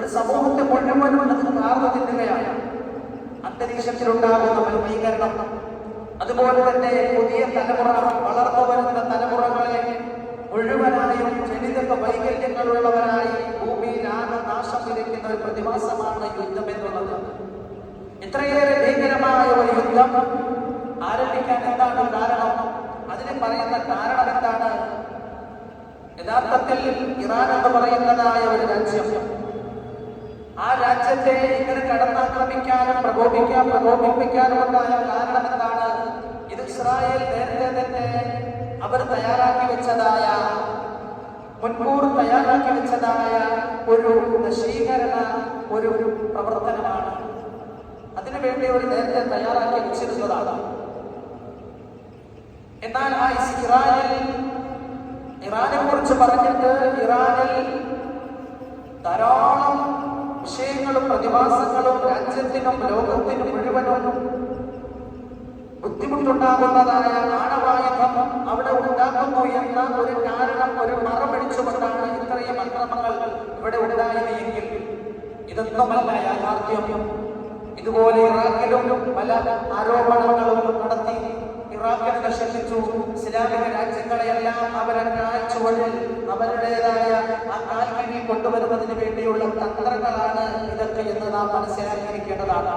ഒരു സമൂഹത്തെ മുഴുവനും അത് കാർന്നു തിന്നുകയാണ്. അന്തരീക്ഷത്തിലുണ്ടാകുന്ന മലിനീകരണം, അതുപോലെ തന്നെ പുതിയ തലമുറ, വളർന്നു വരുന്ന തലമുറകളെ മുഴുവനായും ജനിതക വൈകല്യങ്ങളുള്ളവരായി ഭൂമിയിൽ ആകെ നാശം വിതയ്ക്കുന്ന ഒരു പ്രതിഭാസമാണ് യുദ്ധം എന്നുള്ളത്. ഇത്രയേറെ ഭീകരമായ ഒരു യുദ്ധം ആരംഭിക്കാൻ എന്താണ് കാരണം? അതിന് പറയുന്ന കാരണം എന്താണ്? യഥാർത്ഥത്തിൽ ഇറാൻ എന്ന് പറയുന്നതായ ഒരു രാജ്യം, ആ രാജ്യത്തെ ഇങ്ങനെ കടന്നാക്രമിക്കാനും പ്രകോപിപ്പിക്കാനും ഉണ്ടായ കാരണം എന്താണ്? ഇത് ഇസ്രായേൽ നേരത്തെ തന്നെ അവർ മുൻകൂർ തയ്യാറാക്കി വെച്ചതായ ഒരു നശീകരണ ഒരു പ്രവർത്തനമാണ്. അതിനുവേണ്ടി ഒരു നേരത്തെ തയ്യാറാക്കി വെച്ചിരുന്നതാണ്. എന്നാൽ ആ ഇറാനെ കുറിച്ച് പറഞ്ഞിട്ട് ഇറാനിൽ ധാരാളം വിഷയങ്ങളും പ്രതിഭാസങ്ങളും രാജ്യത്തിനും ലോകത്തിനും മുഴുവനും ബുദ്ധിമുട്ടുണ്ടാകുന്നതായ ആണവായുധം അവിടെ ഉണ്ടാക്കുന്നു എന്ന ഒരു കാരണം, ഒരു മറപിടിച്ചുകൊണ്ടാണ് ഇത്രയും അക്രമങ്ങൾ ഇവിടെ ഉണ്ടായതെങ്കിൽ ഇതൊന്നുമല്ല യാഥാർത്ഥ്യം. ഇതുപോലെ ഇറാഖിലും പല ആരോപണങ്ങളും നടത്തി ഇറാഖിനെ നശിപ്പിച്ചു. ഇസ്ലാമിക രാജ്യങ്ങളെയെല്ലാം അവരുടേതായ ആ കാൽക്കനി കൊണ്ടുവരുന്നതിന് വേണ്ടിയുള്ള തന്ത്രങ്ങളാണ് ഇതൊക്കെ എന്ന് നാം മനസ്സിലാക്കിയിരിക്കേണ്ടതാണ്.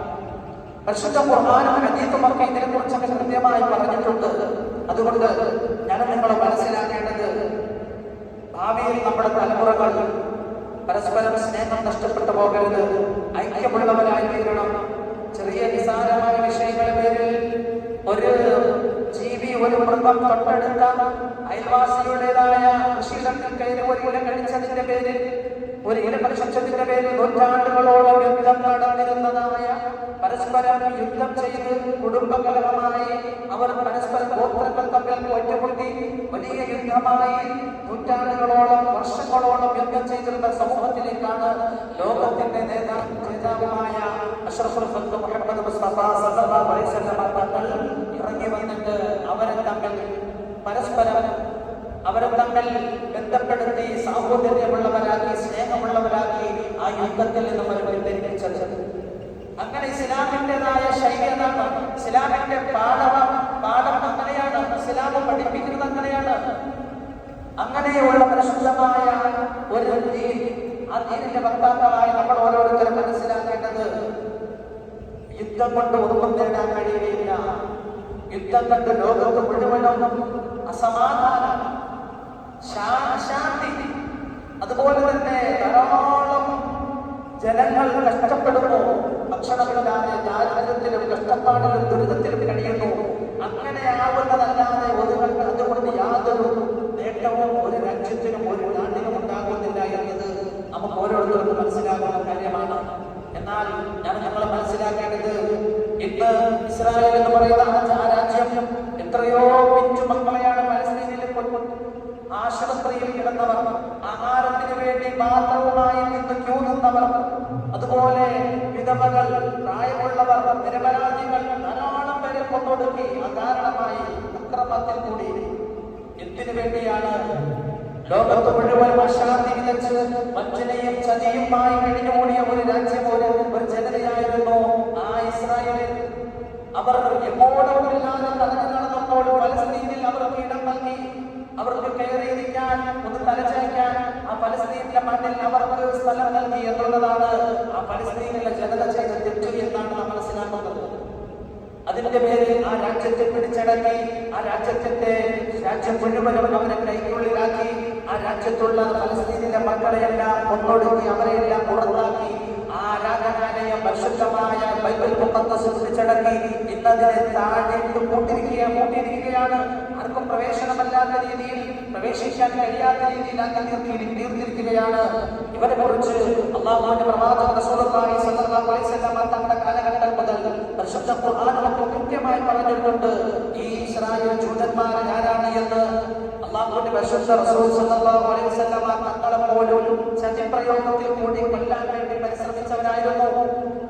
പരിശുദ്ധ ഖുർആനും ഹദീസുമൊക്കെ ഇതിനെക്കുറിച്ചൊക്കെ കൃത്യമായി പറഞ്ഞിട്ടുണ്ട്. അതുകൊണ്ട് ഞാൻ നിങ്ങൾ മനസ്സിലാക്കേണ്ടത്, ഭാവിയിൽ നമ്മുടെ തലമുറകൾ പരസ്പരം സ്നേഹം നഷ്ടപ്പെട്ടു പോകരുത്, ഐക്യമുള്ളവരായി തീരണം. ചെറിയ നിസാരമായ വിഷയങ്ങളുടെ പേരിൽ ഒരു ജീവി, ഒരു മൃഗം തൊട്ടടുത്ത അയൽവാസിയുടേതായ കൃഷിയിടത്തിൽ കയറി ഒരു ഇല കഴിച്ചതിന്റെ പേരിൽ, ഒരു ഇല ഭക്ഷിച്ചതിന്റെ പേരിൽ നൂറ്റാണ്ടുകളോളം യുദ്ധം നടന്നിരുന്നതായ, പരസ്പരം യുദ്ധം ചെയ്ത് കുടുംബകലഹമായി അവർ പരസ്പര ഗോത്രങ്ങൾ തമ്മിൽ ഒറ്റപ്പെടുത്തി വലിയ യുദ്ധമായി നൂറ്റാണ്ടുകളോളം വർഷങ്ങളോളം യുദ്ധം ചെയ്തിരുന്ന സമൂഹത്തിലേക്കാണ് ലോകത്തിന്റെ നേതാവുമായ അഷ്റഫുൽ ഖൽഖ് മുഹമ്മദ് മുസ്തഫ സല്ലല്ലാഹു അലൈഹി വസല്ലം തങ്ങൾ ഇറങ്ങി വന്നിട്ട് അവരെ തമ്മിൽ ബന്ധപ്പെടുത്തി സാഹോദര്യമുള്ളവരാക്കി, സ്നേഹമുള്ളവരാക്കി ആ യുദ്ധത്തിൽ നിന്നും അവർ പിന്തിരിപ്പിച്ചത്. അങ്ങനെ ഇസ്ലാമിൻ്റെതായ ശൈലി അതാണ്, ഇസ്ലാമിന്റെ പാഠം അങ്ങനെയാണ്, ഇസ്ലാം പഠിപ്പിക്കുന്നത് അങ്ങനെയാണ്. അങ്ങനെയുള്ള പരിശുദ്ധമായ ഒരു ദീൻ, ആ ദീനിന്റെ വക്താക്കളായി നമ്മൾ ഓരോരുത്തരും മനസ്സിലാക്കേണ്ടത്, യുദ്ധം കൊണ്ട് ഒന്നും നേടാൻ കഴിയുകയില്ല. യുദ്ധം കൊണ്ട് ലോകത്ത് മുഴുവനും അസമാധാനം, അശാന്തി, അതുപോലെ തന്നെ ധാരാളം ജനങ്ങൾ കഷ്ടപ്പെടുന്നു, ഭക്ഷണമില്ലാതെ ദാരിദ്ര്യത്തിലും കഷ്ടപ്പാടിലും ദുരിതത്തിലും കഴിയുന്നു. അങ്ങനെ ആവുന്നതല്ലാതെ അതുകൊണ്ട് യാതൊരു നേട്ടവും ഒരു രാജ്യത്തിനും ഒരു നാട്ടിനും ഉണ്ടാകുന്നില്ല എന്നത് നമുക്ക് ഓരോരുത്തർക്കും മനസ്സിലാക്കുന്ന കാര്യമാണ്. എന്നാൽ ഞങ്ങൾ മനസ്സിലാക്കേണ്ടത്, ഇന്ന് ഇസ്രായേൽ എന്ന് പറയുന്ന ആ രാജ്യം എത്രയോ പിഞ്ചു മക്കളെയാണ് പലസ്തീനിൽ ആശുപത്രിയിൽ കിടന്നവർ, ആഹാരത്തിന് വേണ്ടി മാത്രവുമായി നിന്ന് ക്യൂ നിന്നവർ, അതുപോലെ വിധവകൾ, പ്രായമുള്ളവർ, നിരപരാധികൾ ധാരാളം പേരെ കൊന്നൊടുക്കി അകാരണമായി അക്രമത്തിൽ കൂടി. എന്തിനു വേണ്ടിയാണ്? ലോകത്ത് മുഴുവൻ അശാന്തി വിതച്ച് വഞ്ചനയും ചതിയുമായി കഴിഞ്ഞുകൂടിയ ഒരു രാജ്യം, ഒരു ജനതയായിരുന്നു ആ ഇസ്രായേൽ. അവർ എപ്പോഴും ഇല്ലാതെ തടഞ്ഞു നടന്നപ്പോൾ പലസ്തീനിൽ അവർക്ക് ഇടം നൽകി, അവർക്ക് കയറിയിരിക്കാൻ, ഒന്ന് തലചായ്ക്കാൻ ആ പലസ്തീനിലെ മണ്ണിൽ അവർക്ക് സ്ഥലം നൽകി എന്നുള്ളതാണ് ആ പലസ്തീനിലെ ജനത ചെയ്ത തെറ്റ് എന്നാണ് നാം മനസ്സിലാക്കുന്നത്. അതിന്റെ പേരിൽ ആ രാജ്യത്തെ പിടിച്ചടക്കി, ആ രാജ്യം മുഴുവനും അവരെ കൈക്കുള്ളിലാക്കി, ആ രാജ്യത്തുള്ള പലസ്തീനിലെ മക്കളെയെല്ലാം കൊന്നൊടുക്കി അവരെയെല്ലാം പുറത്താക്കി, ആ ആരാധനാലയം പരിശുദ്ധമായ ബൈബിൾ മുഖദ്ദസ് പിടിച്ചടക്കി ഇന്നതിനെ താഴേക്ക് കൂട്ടിയിരിക്കുകയാണ്. ആർക്കും പ്രവേശനമല്ലാത്ത രീതിയിൽ, പ്രവേശിക്കാൻ കഴിയാത്ത രീതിയിൽ തീർത്തിരിക്കുകയാണ്. ഇവരെ കുറിച്ച് അല്ലാഹുവിന്റെ പ്രവാചകൻ റസൂലുള്ളാഹി സ്വല്ലല്ലാഹു അലൈഹി വസല്ലം തങ്ങളുടെ കാലഘട്ടം മുതൽ പരിശുദ്ധ ഖുർആനിൽ കൃത്യമായി പറഞ്ഞിട്ടുണ്ട്. ഈ ഇസ്രായേൽ ജൂതന്മാർ ആരാണ് എന്ന് അല്ലാഹുവിന്റെ പരിശുദ്ധ റസൂൽ സല്ലല്ലാഹു അലൈഹി വസല്ലം തങ്ങളെ പോലും ചതിപ്രയോഗത്തിൽ കൂടി കൊല്ലാൻ വേണ്ടി പരിശ്രമിച്ചവരായിരുന്നു.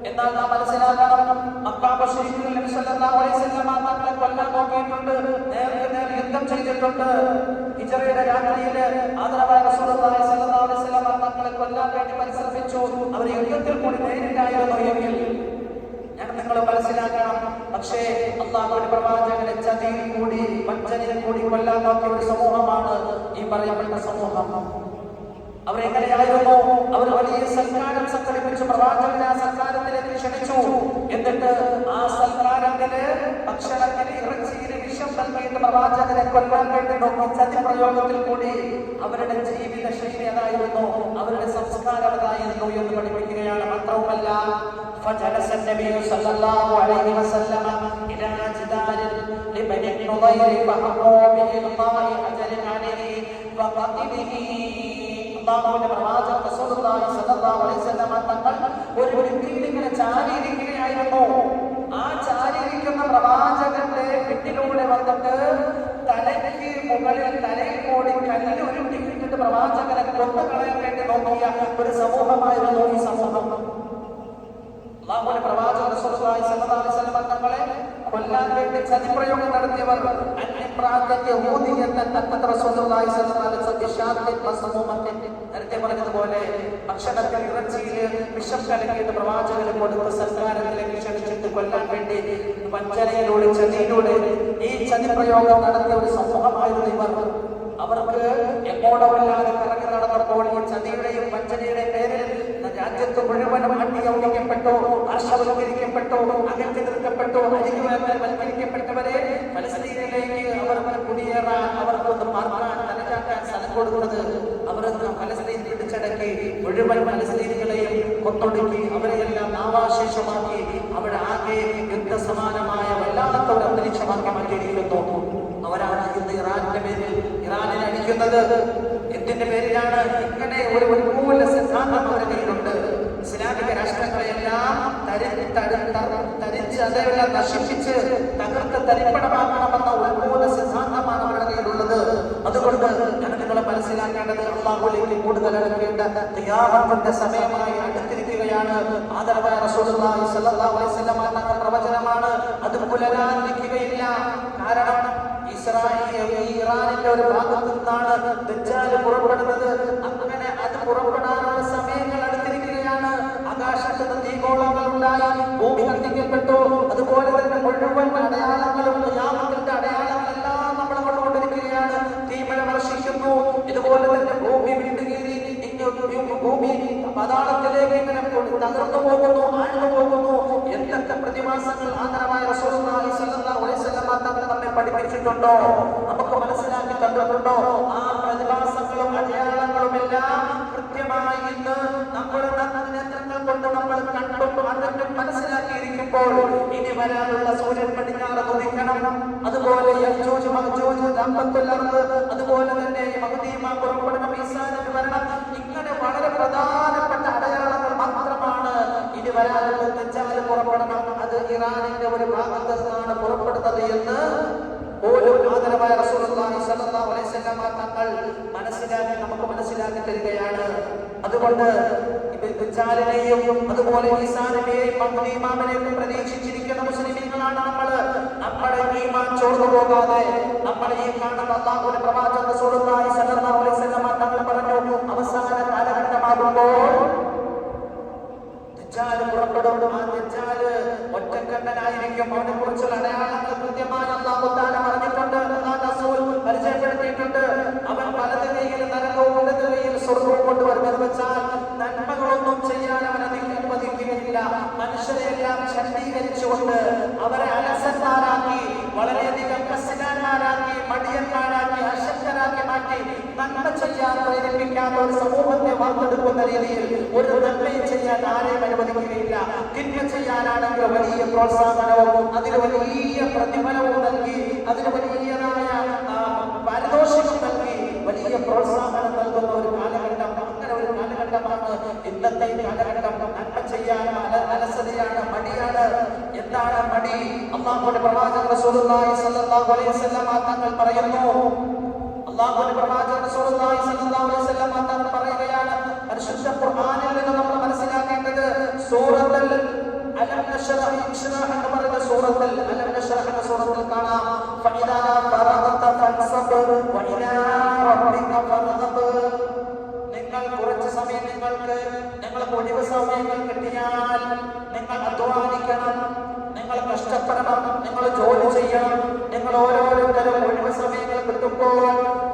എന്നാൽ നാം മനസ്സിലാക്കണം, മക്ക മുശ്രിക്കുകൾ നബി സല്ലല്ലാഹു അലൈഹി വസല്ലം തങ്ങളെ കൊല്ലാൻ നോക്കിയിട്ടുണ്ട്, നേരെ യുദ്ധം ചെയ്തിട്ടുണ്ട്. ഹിജ്റയുടെ രാത്രിയിൽ ആദരവായ റസൂലുള്ളാഹി സ്വല്ലല്ലാഹു അലൈഹി വസല്ലം തങ്ങളെ കൊല്ലാൻ വേണ്ടി പരിശ്രമിച്ചു. അവർ യുദ്ധത്തിൽ കൂടി നേരിട്ടായിരുന്നു എങ്കിൽ ഞാൻ നിങ്ങൾ മനസ്സിലാക്കണം. പക്ഷേ അല്ലാഹുവിന്റെ പ്രവാചകനെ ചതിയിൽ കൂടി വഞ്ചനയിൽ കൂടി കൊല്ലാൻ നോക്കിയ ഒരു സമൂഹമാണ് ഈ പറയപ്പെട്ട സമൂഹം. അവരെങ്ങനെയായിരുന്നു? അവർ വലിയ സൽക്കാരം സംഘടിപ്പിച്ചു, പ്രവാചകനെ ആ സൽക്കാരത്തിലേക്ക് ക്ഷണിച്ചു. എന്നിട്ട് ആ സൽക്കാരത്തിന് ഭക്ഷണത്തിന് ഇറച്ചിയിൽ വിഷം നൽകിയിട്ട് പ്രവാചകനെ കൊല്ലാൻ വേണ്ടി നോക്കി ചതിപ്രയോഗത്തിൽ കൂടി അവരുടെ ജീവിത ശൈലി അതായിരുന്നു, അവരുടെ സംസ്കാരം അതായിരുന്നു എന്ന് പഠിപ്പിക്കുകയാണ്. മാത്രവുമല്ല, فجلس النبي صلى الله عليه وسلم إلى جدار لبني النضير فحقوا بإلقاء حجر عليه وقتله. അല്ലാഹുവിന്റെ പ്രവാചകൻ റസൂലുള്ളാഹി സ്വല്ലല്ലാഹു അലൈഹി വസല്ലം തങ്ങൾ ഒരു ഭിത്തിയിൽ ഇങ്ങനെ ചാരിയിരിക്കുകയായിരുന്നു. ആ ചാരിയിരിക്കുന്ന പ്രവാചകന്റെ ഭിത്തിയിലൂടെ വന്നിട്ട് തലയ്ക്ക് മുകളിൽ തലയിൽ കൂടി കല്ല് ഉരുട്ടിയിട്ട് പ്രവാചകനെ കൊന്നുകളയാൻ വേണ്ടി നോക്കിയ ഒരു സമൂഹമായിരുന്നു ഈ സമൂഹം. അല്ലാഹുവിന്റെ പ്രവാചകൻ റസൂലുള്ളാഹി സ്വല്ലല്ലാഹു അലൈഹി വസല്ലം തങ്ങളെ കൊല്ലാൻ വേണ്ടി ചതിപ്രയോഗം നടത്തിയവർ നേരത്തെ പറഞ്ഞതുപോലെ ഭക്ഷണത്തിൽ ഇറച്ചിയിൽ വിഷം കലക്കിയിട്ട് പ്രവാചകന് കൊടുത്ത് സൽക്കാരത്തിലേക്ക് ക്ഷണിച്ചിട്ട് കൊല്ലാൻ വേണ്ടി വഞ്ചനയിലൂടെ ചതിയിലൂടെ ഈ ചതിപ്രയോഗം നടത്തിയ ഒരു സമൂഹമായിരുന്നു ഇവർ. അവർക്ക് എങ്ങോടമില്ലാതെ കറങ്ങി നടന്നപ്പോൾ ഈ ചതിയുടെയും വഞ്ചനയുടെയും പേരിൽ രാജ്യത്ത് മുഴുവനും അടിയൊഴിക്കപ്പെട്ടു, ഹർഷവൽക്കരിക്കപ്പെട്ടു, അകറ്റി നിർത്തപ്പെട്ടു, അരികുവൽക്കരിക്കപ്പെട്ടവരെ ഫലസ്തീനിലേക്ക് അവർ കുടിയേറാൻ, അവർക്കൊന്ന് പാർക്കാൻ, തലചാക്കാൻ സ്ഥലം കൊടുക്കുന്നത് അവർ ഫലസ്തീൻ പിടിച്ചടക്കി മുഴുവൻ ഫലസ്തീനികളെയും കൊന്നൊടുക്കി അവരെയെല്ലാം നാവാശേഷമാക്കി അവിടെ ആകെ യുദ്ധസമാനമായ വല്ലാത്ത ഒരു അന്തരീക്ഷമാക്കി മാറ്റിയിരിക്കുന്നു. അവരാണ് ഇന്ന് ഇറാന്റെ പേരിൽ ഇറാനിൽ അടിക്കുന്നത്. എന്തിന്റെ പേരിലാണ്? ഇങ്ങനെ ഒരു ഉന്മൂല സിദ്ധാന്തം അവരുടെ കയ്യിലുണ്ട്. ഇസ്ലാമിക രാഷ്ട്രങ്ങളെല്ലാം തരിച്ച് അതെല്ലാം നശിപ്പിച്ച് തകർത്ത് തരിപ്പണമാക്കണമെന്ന ഉന്മൂല സിദ്ധാന്തമാണ് അവരുടെ കയ്യിലുള്ളത്. അതുകൊണ്ട് ഞാൻ നിങ്ങളെ മനസ്സിലാക്കേണ്ടത്, അല്ലാഹുവിലേക്ക് കൂടുതൽ അടുക്കേണ്ട ഖിയാമത്തിന്റെ സമയമായി അടുത്തിരിക്കുകയാണ്. ആദരവായ റസൂലുള്ളാഹി സ്വല്ലല്ലാഹു അലൈഹി വസല്ലം തങ്ങളുടെ പ്രവചനമാണ്. അത് പുലരാതിരിക്കുകയില്ല. കാരണം ഇറാനിന്റെ ഒരു ഭാഗത്തു നിന്നാണ് ദജ്ജാൽ പുറപ്പെടുന്നത്. അങ്ങനെ അത് പുറപ്പെടാനുള്ള സമയങ്ങൾ അടുത്തിരിക്കുകയാണ്. ആകാശത്ത് നിന്ന് തീഗോളങ്ങൾ ഉണ്ടായി, ഭൂമി കത്തിക്കപ്പെട്ടു. അതുപോലെ തന്നെ മുഴുവൻ അടയാളങ്ങളും ഖിയാമത്തിന്റെ അടയാളങ്ങളെല്ലാം നമ്മൾ കൊണ്ടുകൊണ്ടിരിക്കുകയാണ്. തീമഴ വർഷിക്കുന്നു. ഇതുപോലെ തന്നെ ഭൂമി വിട്ടുകീറി ഭൂമി പാതാളത്തിലേക്ക് ഇങ്ങനെ തകർന്നു പോകുന്നു, ആഴ്ന്നു പോകുന്നു. എന്തൊക്കെ പ്രതിമാസങ്ങൾ ആദരവായ റസൂലുള്ളാഹി സ്വല്ലല്ലാഹു അലൈഹി വസല്ലം തങ്ങൾ നമ്മെ പഠിപ്പിച്ചിട്ടുണ്ടോ, നമുക്ക് മനസ്സിലാക്കി തന്നിട്ടുണ്ടോ? ആ പ്രതിമാസങ്ങളും അടയാളങ്ങളും എല്ലാം കൃത്യമായി ഇന്ന് നമ്മുടെ നേത്രങ്ങൾ കൊണ്ട് നമ്മൾ കണ്ടും അറിഞ്ഞും മനസ്സിലാക്കിയിരിക്കുമ്പോൾ ഇനി വരാനുള്ള സൂര്യൻ പടിഞ്ഞാറ് ഉദിക്കണം. അതുപോലെ യജൂജ് മഅജൂജ് ദാമ്പത്തുൽ അർദ്, അതുപോലെ തന്നെ മഹ്ദി ഇമാം പുറപ്പെടണം, ഈസാ നബി വരണം. ഇങ്ങനെ വളരെ പ്രധാനപ്പെട്ട അടയാളങ്ങൾ മാത്രമാണ് ഇനി വരാനുള്ള. ദജ്ജാൽ പുറപ്പെടണം, അത് ഇറാനിന്റെ ഒരു ഭാഗത്ത് നിന്നാണ് പുറപ്പെടുന്നത് എന്ന് പോലും ആദരവായ റസൂലുള്ളാഹി സ്വല്ലല്ലാഹു അലൈഹി വസല്ലം തങ്ങൾ നമുക്ക് മനസ്സിലാക്കി തരികയാണ്. അതുകൊണ്ട് ദജ്ജാലിനെയും അതുപോലെ ഈസാ നബിയെയും മഹ്ദി ഇമാമിനെയും പ്രതീക്ഷിച്ചിരിക്കുന്ന മുസ്ലിമീങ്ങളാണ് നമ്മൾ. നമ്മുടെ ഈമാൻ ചോർന്നു പോകാതെ നമ്മൾ ഈ കാണുന്ന അല്ലാഹുവിന്റെ പ്രവാചകൻ റസൂലുള്ളാഹി സ്വല്ലല്ലാഹു അലൈഹി വസല്ലം തങ്ങൾ പറഞ്ഞു, അവസാന കാലഘട്ടമാകുമ്പോൾ ദജ്ജാൽ പുറപ്പെടും. ആ ദജ്ജാൽ ഒറ്റക്കണ്ണനായിരിക്കും. അവനെ കുറിച്ചുള്ള അടയാളങ്ങൾ കൃത്യമായി അല്ലാഹു തആല പറഞ്ഞിട്ടുണ്ട്, റസൂൽ പരിചയപ്പെടുത്തിയിട്ടുണ്ട്. അവൻ വലത് കൈയിൽ നരകവും ഇടത് കൈയിൽ സ്വർഗ്ഗവും കൊണ്ടുവരുമെന്ന് വെച്ചാൽ നന്മകളൊന്നും ചെയ്യാൻ അവൻ അനുവദിക്കുകയില്ല. മനുഷ്യരെല്ലാം ശക്തീകരിച്ചുകൊണ്ട് അവരെ അലസന്മാരാക്കി, വളരെയധികം കസിനാന്മാരാക്കി, മടിയന്മാരാക്കി, അശക്തരാക്കി മാറ്റി നന്മ ചെയ്യാൻ പ്രേരിപ്പിക്കാത്ത ഒരു സമൂഹത്തെ വാർത്തെടുക്കുന്ന രീതിയിൽ ഒരു നന്മയും ചെയ്യാൻ ആരെയും അനുവദിക്കുകയില്ല. തിന്മ ചെയ്യാനാണെങ്കിൽ വലിയ പ്രോത്സാഹനവും അതിന് വലിയ പ്രതിഫലവും നൽകി, അതിന് വലിയതായ പാരിതോഷികം നൽകി, വലിയ പ്രോത്സാഹനം നൽകുന്ന ഒരു കാലഘട്ടം. അങ്ങനെ ഒരു കാലഘട്ടമാണ് ഇന്നത്തെ കാലഘട്ടം. നന്മ ചെയ്യാൻ അലസതയാണ്, മടിയാണ്. എന്താണ് മടി? അല്ലാഹുവിന്റെ പ്രവാചകൻ റസൂലുള്ളാഹി സ്വല്ലല്ലാഹു അലൈഹി വസല്ലം തങ്ങൾ പറയുന്നു, അല്ലാഹുവിന്റെ പ്രവാചകൻ റസൂലുള്ളാഹി സ്വല്ലല്ലാഹു അലൈഹി വസല്ലം തങ്ങൾ പറയുകയാണ്, പരിശുദ്ധ ഖുർആനിൽ നിന്ന് നമ്മൾ മനസ്സിലാക്കേണ്ടത് സൂറത്തുൽ അലം നശ്റഹ് എന്ന് പറയുന്ന സൂറത്തുൽ അലം നശ്റഹ് എന്ന സൂറത്തിൽ കാണാം, ഫഇദാ ഫറഗത ഫൻസബ് വഇലാ റബ്ബിക ഫർഗബ്. നിങ്ങൾ കുറച്ച് സമയം നിങ്ങൾക്ക് ഒഴിവ് സമയങ്ങൾ കിട്ടിയാൽ നിങ്ങൾ അധ്വാനിക്കണം, നിങ്ങൾ കഷ്ടപ്പെടണം, നിങ്ങൾ ജോലി ചെയ്യണം. നിങ്ങൾ ഓരോരുത്തരും ഒഴിവ് സമയങ്ങൾ കിട്ടുമ്പോൾ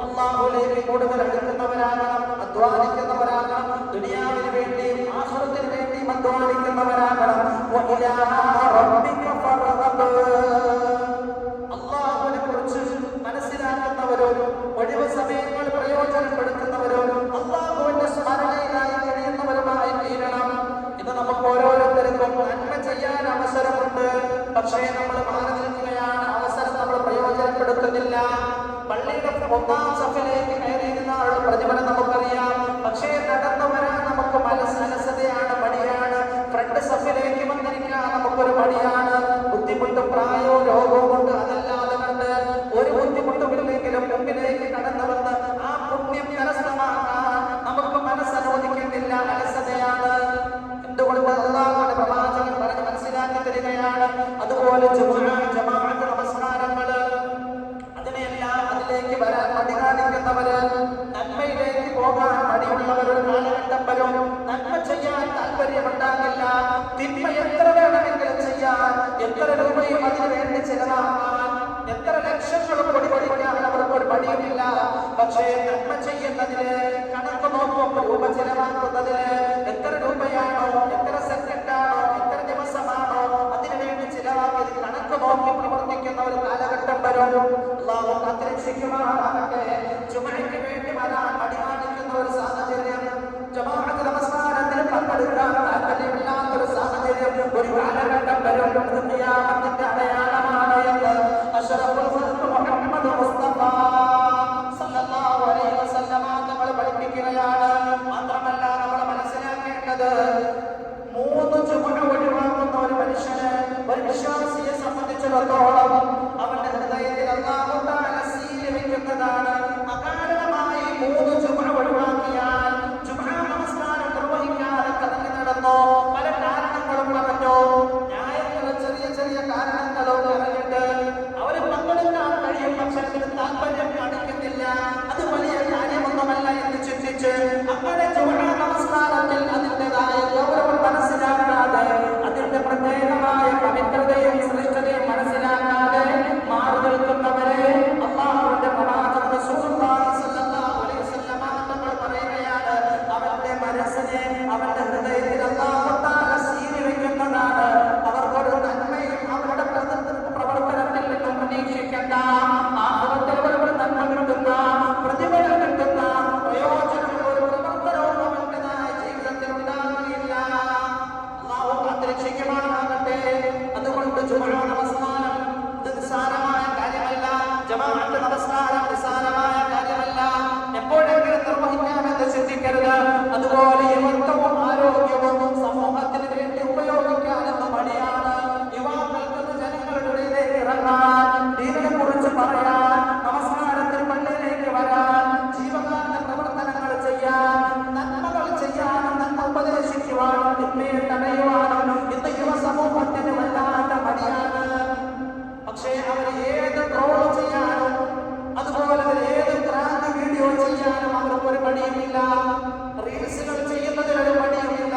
അല്ലാഹുവിലേക്ക് കൂടുതൽ അടുക്കുന്നവരാകണം, അധ്വാനിക്കുന്നവരാകണം. ദുനിയാവിന് വേണ്ടിയും ആഖിറത്തിന് വേണ്ടിയും അധ്വാനിക്കുന്നവരാകണം. വഇലാ റബ്ബിക ഫർഗബ്. അല്ലാഹുവിനെ കുറിച്ച് മനസ്സിലാക്കുന്നവരും ഒഴിവ് സമയങ്ങൾ പ്രയോജനപ്പെടുത്തുന്നവരും അല്ലാഹുവിന്റെ സ്മരണയിലായി കഴിയുന്നവരുമായി തീരണം. ഇത് നമുക്ക് ഓരോരുത്തർക്കും നന്മ ചെയ്യാൻ അവസരമുണ്ട്, പക്ഷേ നമ്മൾ മാറി നിൽക്കുകയാണ്, അവസരം നമ്മൾ പ്രയോജനപ്പെടുത്തുന്നില്ല. പള്ളിയുടെ ഒന്നാം സഫിലേക്ക് കയറിയിരുന്ന ആളുടെ പ്രതിഫലം നമുക്കറിയാം, പക്ഷേ നടന്നു വരാൻ നമുക്ക് അലസതയാണ്, മടിയാണ്. ഫ്രണ്ട് സഫിലേക്ക് വന്നിരിക്കാൻ നമുക്കൊരു മടിയാണ്, ബുദ്ധിമുട്ടും പ്രായവും രോഗവും കൊണ്ട് അതല്ലാതെ കണ്ട് ഒരു ബുദ്ധിമുട്ടുമില്ലെങ്കിലും മുമ്പിലേക്ക് കടന്നു വന്ന് ആ പുണ്യം കരസ്ഥമാക്കാൻ നമുക്ക് മനസ്സനുവദിക്കുന്നില്ല, അലസതയാണ്. എന്തുകൊണ്ട്? അല്ലാഹുവിന്റെ പ്രവാചകൻ പറഞ്ഞ് മനസ്സിലാക്കി തരികയാണ്. അതുപോലെ ജമാഅത്ത് നമസ്കാരങ്ങള്, അതിനെല്ലാം അതിലേക്ക് വരാൻ മടി കാണിക്കുന്നവര്, നന്മയിലേക്ക് പോകാൻ മടിയുള്ളവർ ഒരു കാലഘട്ടം വരും. നന്മ ചെയ്യാൻ താല്പര്യമുണ്ടാകില്ല, തിന്മ എത്ര വേണമെങ്കിലും ചെയ്യാൻ, എത്ര രൂപയും അതിനു വേണ്ടി ചെലവാക്കാൻ, എത്ര ലക്ഷങ്ങളും പൊടിപൊടിക്കാൻ അവർക്കൊരു മടിയുമില്ല. പക്ഷേ നന്മ ചെയ്യുന്നതിന് കണക്ക് നോക്കും, രൂപ ചെലവാക്കുന്നതിന് എത്ര രൂപയാണോ, എത്ര സെക്കൻഡാണോ, എത്ര ദിവസമാണോ അതിനു വേണ്ടി ചിലവാക്കി കണക്ക് നോക്കി പ്രവർത്തിക്കുന്ന ഒരു കാലഘട്ടം വരും. അല്ലാഹു കാത്തുരക്ഷിക്കുമാറാകട്ടെ. ജുമുഅയ്ക്ക് വേണ്ടി വരാൻ മടി കാണിക്കുന്ന ഒരു സാഹചര്യം, ജമാഅത്ത് നമസ്കാരത്തിൽ പങ്കെടുക്കാൻ താല്പര്യമില്ലാത്തൊരു സാഹചര്യം ഒരു കാലഘട്ടം വരും. അത് ഖിയാമത്തിന്റെ അടയാളമാണ് എന്ന് അഷ്റഫുൽ ഖൽഖ് മുഹമ്മദ് മുസ്തഫ സല്ലല്ലാഹു അലൈഹി വസല്ലം നമ്മൾ പഠിപ്പിക്കുകയാണ്. മാത്രമല്ല നമ്മൾ മനസ്സിലാക്കേണ്ടത്, 3 ജുമുഅ ഒഴിവാക്കുന്ന ഒരു മനുഷ്യന്, ഒരു വിശ്വാസിയെ സംബന്ധിച്ചിടത്തോളം അവന്റെ ഹൃദയത്തിൽ അല്ലാഹു തആല സീൽ വെക്കുന്നതാണ്. അകാരണമായി 3 ജുമുഅ ഒഴിവാക്കിയാൽ, ജുമുഅ നമസ്കാരം നിർവഹിക്കാതെ കടന്നു നടന്നോ, പല കാരണങ്ങളും പറഞ്ഞോ, ന്യായങ്ങളും ചെറിയ ചെറിയ കാരണങ്ങളും പറഞ്ഞിട്ട് അവര് പങ്കെടുക്കാൻ കഴിയും, പക്ഷെ അതിന് താല്പര്യം കാണിക്കുന്നില്ല, അത് വലിയ കാര്യമൊന്നുമല്ല എന്ന് ചിന്തിച്ച് അങ്ങനെ ജുമുഅ നമസ്കാരത്തിൽ അതിൻ്റെതായ ഗൗരവം മനസ്സിലാക്കാതെ, അതിന്റെ പ്രത്യേകമായ പവിത്രതയും ശ്രേഷ്ഠതയും മനസ്സിലാക്കാതെ മാറി നിൽക്കുന്നവരെ അല്ലാഹുവിന്റെ പ്രവാചകൻ റസൂലുള്ളാഹി സ്വല്ലല്ലാഹു അലൈഹി വസല്ലം തങ്ങൾ പറയുകയാണ്, അവന്റെ മനസ്സിനെ, അവന്റെ ഹൃദയത്തിൽ അല്ലാഹു തആല സീൽ വെക്കുന്നതാണ്. അവർക്കൊരു നന്മയും അവരുടെ പ്രവർത്തനത്തിൽ നിന്നും പ്രതീക്ഷിക്കേണ്ട, ആഖിറത്തിൽ ഒരു നന്മ കിട്ടുന്ന, പ്രതിഫലം കിട്ടുന്ന, പ്രയോജനമുള്ള ഒരു പ്രവർത്തനവും അവരുടേതായ ജീവിതത്തിൽ ഉണ്ടാകുകയില്ല. അല്ലാഹു കാത്തുരക്ഷിക്കുമാറാകട്ടെ. അതുകൊണ്ട് ജുമുഅ നമസ്കാരം ഇത് നിസ്സാരമായ കാര്യമല്ല, ജമാഅത്ത് നമസ്കാരം നിസ്സാരമായ കാര്യമല്ല. എപ്പോഴെങ്കിലും നിർവഹിക്കാമെന്ന് ചിന്തിക്കരുത്. അതുപോലെ യുവത്വവും ആരോഗ്യവും സമൂഹത്തിന് വേണ്ടി ഉപയോഗിക്കാനെന്ന് മടിയാണ്. യുവാക്കൾക്ക് ജനങ്ങളുടെ ഇടയിലേക്ക് ഇറങ്ങാൻ, ദീനിനെ കുറിച്ച് പറയാൻ, നമസ്കാരത്തിൽ പള്ളിയിലേക്ക് വരാൻ, ജീവകാല പ്രവർത്തനങ്ങൾ ചെയ്യാൻ, നന്മകൾ ചെയ്യാനും നന്മ ഉപദേശിക്കുവാനും തിന്മയെ തടയുവാനും ഇന്ന് യുവസമൂഹത്തിന് വല്ലാത്ത മടിയാണ്. പക്ഷേ അവർ ഏത് ട്രോൾ ചെയ്യാനും അതുപോലെ ഏത് പ്രാന്ത് വീഡിയോ ചെയ്യാനും അവർക്കൊരു മടിയുമില്ല. റീൽസുകൾ ചെയ്യുന്നതിനൊരു മടിയുമില്ല,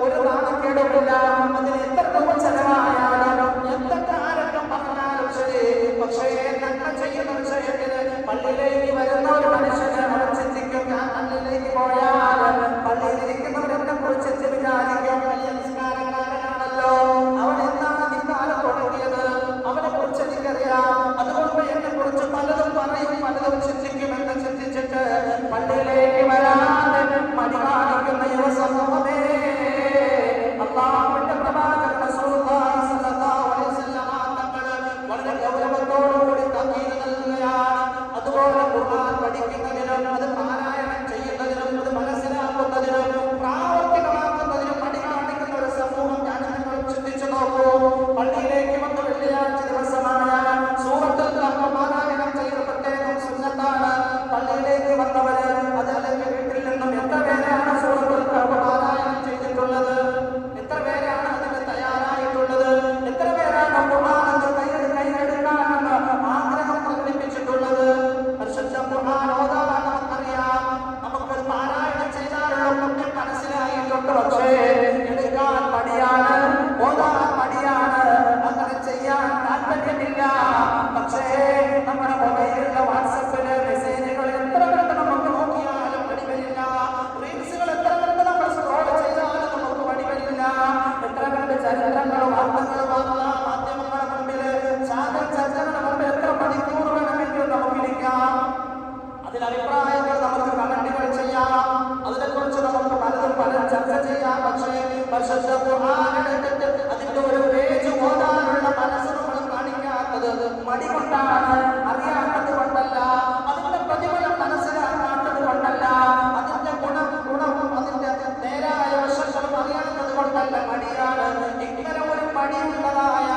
ഒരു നാണക്കേടുമില്ല. അതിന് എത്ര രൂപ ചെലവായാലും എന്തൊക്കെ ആരൊക്കെ പറഞ്ഞാലും ശരി. പക്ഷേ നന്മ ചെയ്യുന്ന വിഷയത്തിന് പള്ളിയിലേക്ക് വരുന്ന ഒരു മനുഷ്യന് അവർ ചിന്തിക്കും, ഞാൻ പള്ളിയിലേക്ക് പോയാൽ പള്ളിയിലിരിക്കുന്നവരെന്നെ കുറിച്ച് വിചാരിക്കും, വലിയ നിസ്കാരക്കാരനാണല്ലോ, അവൻ എന്താണ് നിസ്കാരം തുടങ്ങിയത്, അവനെ കുറിച്ച് എനിക്കറിയാം, അതുകൊണ്ട് എന്നെ കുറിച്ച് പലതും പറയും, പലതും ചിന്തിക്കുമെന്ന് ചിന്തിച്ചിട്ട് പള്ളിയിലേക്ക് വരാതെ മടി കാണിക്കുന്ന യുവസമൂഹമേ, അല്ലാഹുവിന്റെ പ്രവാചകൻ റസൂലുള്ളാഹി സ്വല്ലല്ലാഹു അലൈഹി വസല്ലം തങ്ങൾ വളരെ ഗൗരവത്തോടുകൂടി താക്കീത് നൽകുകയാണ്. അതുപോലെ ഖുർആൻ പഠിക്കുന്നതിനും അത് പാരായണം ചെയ്യുന്നതിനും അത് മനസ്സിലാക്കുന്നതിനും പ്രാവർത്തികമാക്കുന്നതിനും മടി കാണിക്കുന്ന ഒരു സമൂഹം ഞാൻ നിങ്ങൾ ചിന്തിച്ചു നോക്കൂ. പള്ളിയിലേക്ക് വന്ന് വെള്ളിയാഴ്ച ദിവസമായ സൂറത്തുൽ കഹ്ഫ് പാരായണം ചെയ്ത് പ്രത്യേകം സുന്നത്താണ്. പള്ളിയിൽ അതിന്റെ അഭിപ്രായങ്ങൾ നമുക്ക് കമന്റുകൾ ചെയ്യാം, അതിനെക്കുറിച്ച് നമുക്ക് പലതും ചർച്ച ചെയ്യാം. പക്ഷേ പരിശുദ്ധ ഖുർആൻ എടുത്തിട്ട് അതിന്റെ ഒരു പേജ് ഓതാനുള്ള മനസ്സ് നമ്മൾ കാണിക്കാത്തത് മടി കൊണ്ടാണ്, അറിയാത്തത് കൊണ്ടല്ല, അതിന്റെ പ്രതിഫലം മനസ്സിലാക്കാത്തത് കൊണ്ടല്ല, അതിന്റെ ഗുണവും അതിന്റെ നേരായ വശങ്ങളും അറിയാത്തത് കൊണ്ടല്ല, മടിയാണ്. ഇങ്ങനെ ഒരു മടിയുള്ളതായ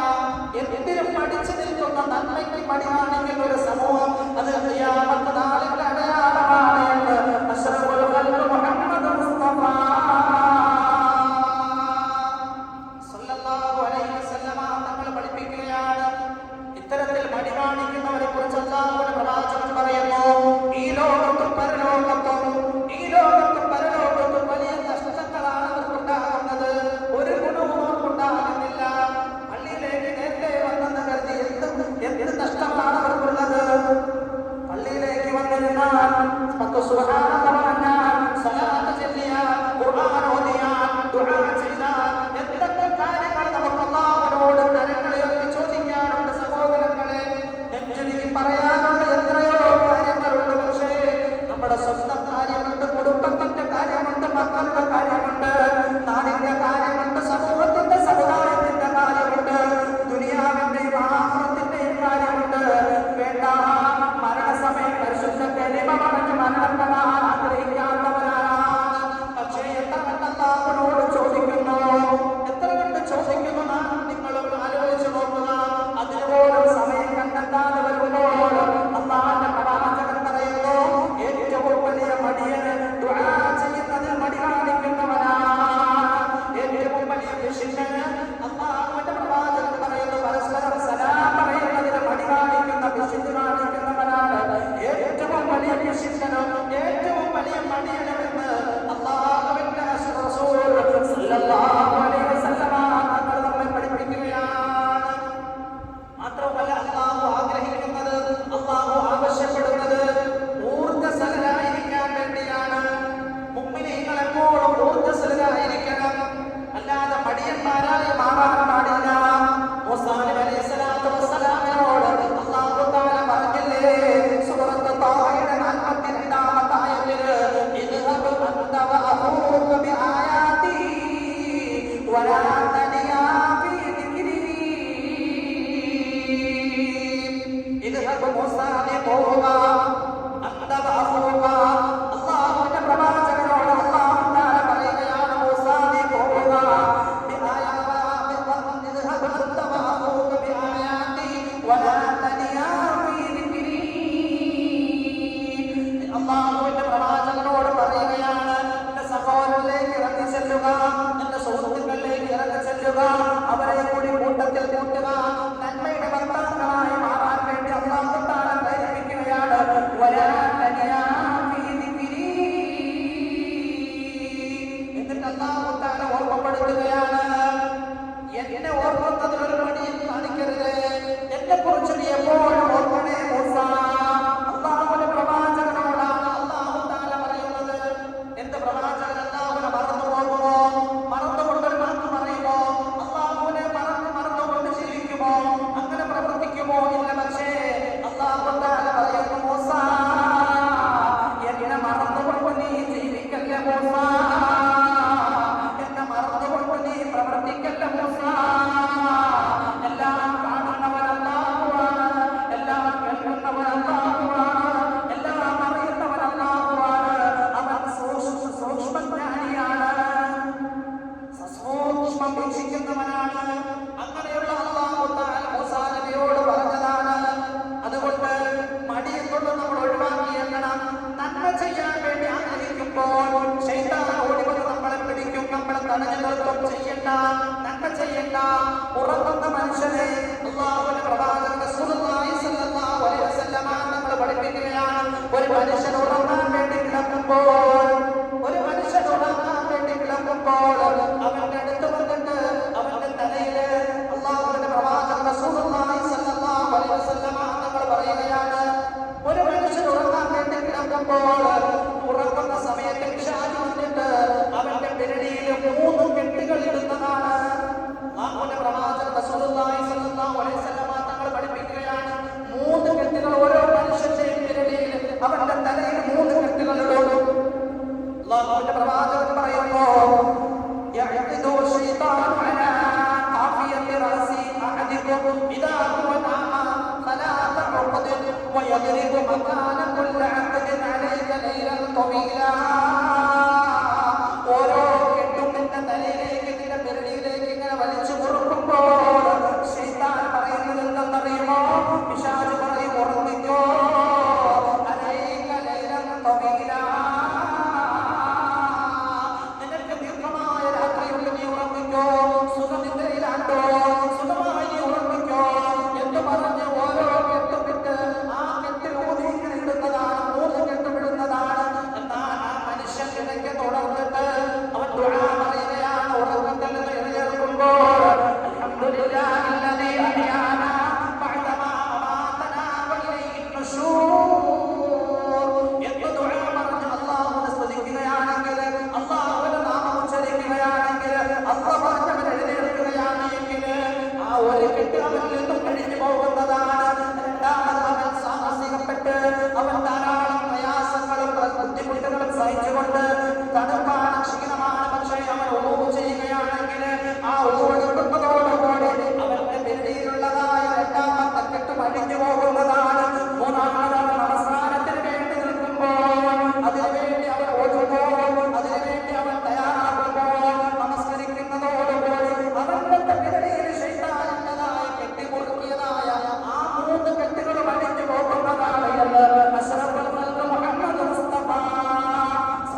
എന്തിനും പഠിച്ചു നിൽക്കുന്ന നന്മയ്ക്ക് മടി കാണിക്കുന്ന ഒരു സമൂഹം അത് ഖിയാമത്ത് നാളിന്റെ അടയാളമാണ് എന്ന് അഷ്റഫുൽ ഖൽഖ് മുഹമ്മദ് മുസ്തഫ സല്ലല്ലാഹു അലൈഹി വസല്ലമ തങ്ങൾ പഠിപ്പിക്കുകയാണ്. ഇത്തരത്തിൽ മടി കാണിക്കുന്നവരെ കുറിച്ച് അല്ലാഹുവിന്റെ പ്രവാചകൻ പറയുന്നു, ഈ ലോകത്തും പരലോകത്തും വലിയ നഷ്ടങ്ങളാണ് അവർക്കുണ്ടാകുന്നത്, ഒരു ഗുണവും അവർക്കുണ്ടാകുന്നില്ല. പള്ളിയിലേക്ക് നേരത്തെ വന്നെന്ന് കരുതി എന്ത് നഷ്ടമാണ് അവർക്കുള്ളത്? പള്ളിയിലേക്ക് വന്നിരുന്നാൽ സുബ്ഹാനല്ലാഹ് പറഞ്ഞാൽ, സ്വലാത്ത് ചൊല്ലിയാൽ, ഖുർആൻ ഓതിയാൽ, ദുആ ചെയ്താൽ, എന്തൊക്കെ കാര്യങ്ങൾ നമുക്ക് അല്ലാഹുവിനോട് കരങ്ങളുയർത്തി ചോദിക്കാനുണ്ട് സഹോദരങ്ങളെ. നെഞ്ചിലേക്ക് പറയാനുള്ള എത്രയോ കാര്യങ്ങളുണ്ട്. പക്ഷേ നമ്മുടെ സ്വന്തം കാര്യമുണ്ട്, കുടുംബത്തിന്റെ കാര്യമുണ്ട്, മക്കളുടെ കാര്യമുണ്ട്, നാടിന്റെ കാര്യമുണ്ട്, സമൂഹത്തിന്റെ സമുദായത്തിന്റെ കാര്യമുണ്ട്, ദുനിയാവിന്റെയും ആഖിറത്തിന്റെയും കാര്യമുണ്ട്. വേണ്ട, മരണസമയം പരിശുദ്ധ കലിമ പറഞ്ഞ് മരണപ്പെടാൻ ആഗ്രഹിക്കാത്തവരാണ്. പക്ഷേ എത്ര കണ്ട് അല്ലാഹുവിനോട് ചോദിക്കുന്നു, എത്ര കണ്ട് ചോദിക്കുന്നു നിങ്ങളും ആലോചിച്ചു നോക്കുക. അതിനുപോലും സമയം കണ്ടെത്താതെ വരുമ്പോൾ അല്ലാഹുവിന്റെ പ്രവാചകൻ പറയുന്നു, ഏറ്റവും വലിയ മടിയന് ദുആ ചെയ്യുന്നതിൽ മടി കാണിക്കുന്നവനാണ്. ഏറ്റവും വലിയ പിശുക്കന് അല്ലാഹുവിന്റെ പ്രവാചകൻ പറയുന്നു, പരസ്പരം സലാം പറയുന്നതിന് മടി കാണിക്കുന്ന പിശുക്ക് കാണിക്കുന്നവനാണ് ഏറ്റവും വലിയ പിശുക്കനും ഏറ്റവും വലിയ മടിയനുമെന്ന് അല്ലാഹുവിന്റെ റസൂൽ സല്ലല്ലാഹു അലൈഹി വസല്ലമ തങ്ങൾ നമ്മെ പഠിപ്പിക്കുകയാണ്. മാത്രമല്ല അല്ലാഹു ആഗ്രഹിക്കുന്നത്, അല്ലാഹു ആവശ്യപ്പെടുന്നത് ഊർജ്ജസ്വലരായിരിക്കാൻ വേണ്ടിയാണ്. മുഅ്മിനീങ്ങൾ എപ്പോഴും ഊർജ്ജസ്വലരായിരിക്കണം, അല്ലാതെ മടിയന്മാരായി മാറാൻ പാടില്ല. മൂസാ നബി അലൈഹിസ്സലാത്തു വസ്സലാമിനോട് അല്ലാഹു തആല പറഞ്ഞില്ലേ സൂറത്ത് താഹയുടെ 42-ാമത്തെ ആയത്തിൽ, ഇദ്ഹബ് അൻത വഅഖൂക ബിആയാതി വലാ തനിയാ ഫീ ദിക്രി. ഇദ്ഹബ് മൂസാ നീ പോവുക, അൻത വഅഖൂക, അല്ലാഹുവിന്റെ പ്രവാചകനോട് അല്ലാഹു തആല പറയുകയാണ്, മൂസാ നീ പോവുക, ഇദ്ഹബ് അൻത വഅഖൂക ബിആയാതി വലാ തനിയാ ഫീ ദിക്രി. അല്ലാഹുവിന്റെ പ്രവാചകനോട് പറയുകയാണ്, എന്റെ സഹോദരനിലേക്ക് ഇറങ്ങി ചെല്ലുക, എന്റെ സുഹൃത്തുക്കളിലേക്ക് ഇറങ്ങി ചെല്ലുക, അവരെ കൂടി കൂട്ടത്തിൽ കൂട്ടുക, നന്മയുടെ ഭക്താക്കളായി മാറാൻ വേണ്ടി അല്ലാഹു തആല പ്രേരിപ്പിക്കുകയാണ്. വലാ തനിയാ ഫീ ദിക്രി. എന്നിട്ട് അല്ലാഹു തആല ഓർമ്മപ്പെടുത്തുകയാണ്, എന്നെ ഓർക്കുന്നതിൽ ഒരു മടിയും കാണിക്കരുത്, എന്നെ കുറിച്ച് നീ എപ്പോഴും ഓർക്കണേ മൂസാ. അല്ലാഹുവിന്റെ പ്രവാചകനോടാണ് അല്ലാഹു തആല പറയുന്നത്. എന്ത് പ്രവാചകൻ അല്ലാഹുവിനെ മറന്നു പോകുമോ? മറന്നുകൊണ്ടൊരു വാക്ക് പറയുമോ? അല്ലാഹുവിനെ മറന്നുകൊണ്ട് ജീവിക്കുമോ? അങ്ങനെ പ്രവർത്തിക്കുമോ? ഇല്ല. പക്ഷേ അല്ലാഹു തആല പറയുന്നു, മൂസാ എന്നെ മറന്നുകൊണ്ട് നീ ജീവിക്കല്ല മൂസാ, എന്നെ മറന്നുകൊണ്ട് നീ പ്രവർത്തിക്കല്ല മൂസാ. എല്ലാം കാണുന്നവൻ അല്ലാഹുവാണ്, എല്ലാം കേൾക്കുന്നവൻ അല്ലാഹുവാണ്, എല്ലാം അറിയുന്നവൻ അല്ലാഹുവാണ്. അവൻ സൂക്ഷ്മജ്ഞാനിയാണ്, സസൂക്ഷ്മം വീക്ഷിക്കുന്നവനാണ്. അങ്ങനെയുള്ള അല്ലാഹു തആല മൂസാ നബിയോട് പറഞ്ഞതാണ്. അതുകൊണ്ട് മടി എന്നുള്ളത് നമ്മൾ ഒഴിവാക്കിയേക്കണം. നന്മ ചെയ്യാൻ വേണ്ടി ആഗ്രഹിക്കുമ്പോൾ ശൈത്താൻ ഓടി വന്ന് നമ്മളെ പിടിക്കും, നമ്മളെ തടഞ്ഞു നിർത്തും. ചെയ്യണ്ട, നന്മ ചെയ്യണ്ട. ഉറങ്ങുന്ന മനുഷ്യനെ അല്ലാഹുവിന്റെ പ്രവാചകൻ റസൂലുള്ളാഹി സ്വല്ലല്ലാഹു അലൈഹി വസല്ലമ തങ്ങൾ പഠിപ്പിക്കുകയാണ്, ഒരു മനുഷ്യൻ ഉറങ്ങാൻ വേണ്ടി കിടക്കുമ്പോൾ അവന്റെ അടുത്ത് വന്നിട്ട് അവന്റെ തലയിൽ അല്ലാഹുവിന്റെ പ്രവാചകൻ റസൂലുള്ളാഹി സ്വല്ലല്ലാഹു അലൈഹി വസല്ലമ തങ്ങൾ പറയുകയാണ്, ഒരു മനുഷ്യൻ ഉറങ്ങാൻ വേണ്ടി കിടക്കുമ്പോൾ ഉറങ്ങുന്ന സമയത്ത് പിശാച് വന്നിട്ട് അവന്റെ പെരടിയിൽ 3 കെട്ടുകൾ ഇടുന്നതാണ്. അല്ലാഹുവിന്റെ പ്രവാചകൻ റസൂലുള്ളാഹി സ്വല്ലല്ലാഹു അലൈഹി വസല്ലമ തങ്ങൾ طويلا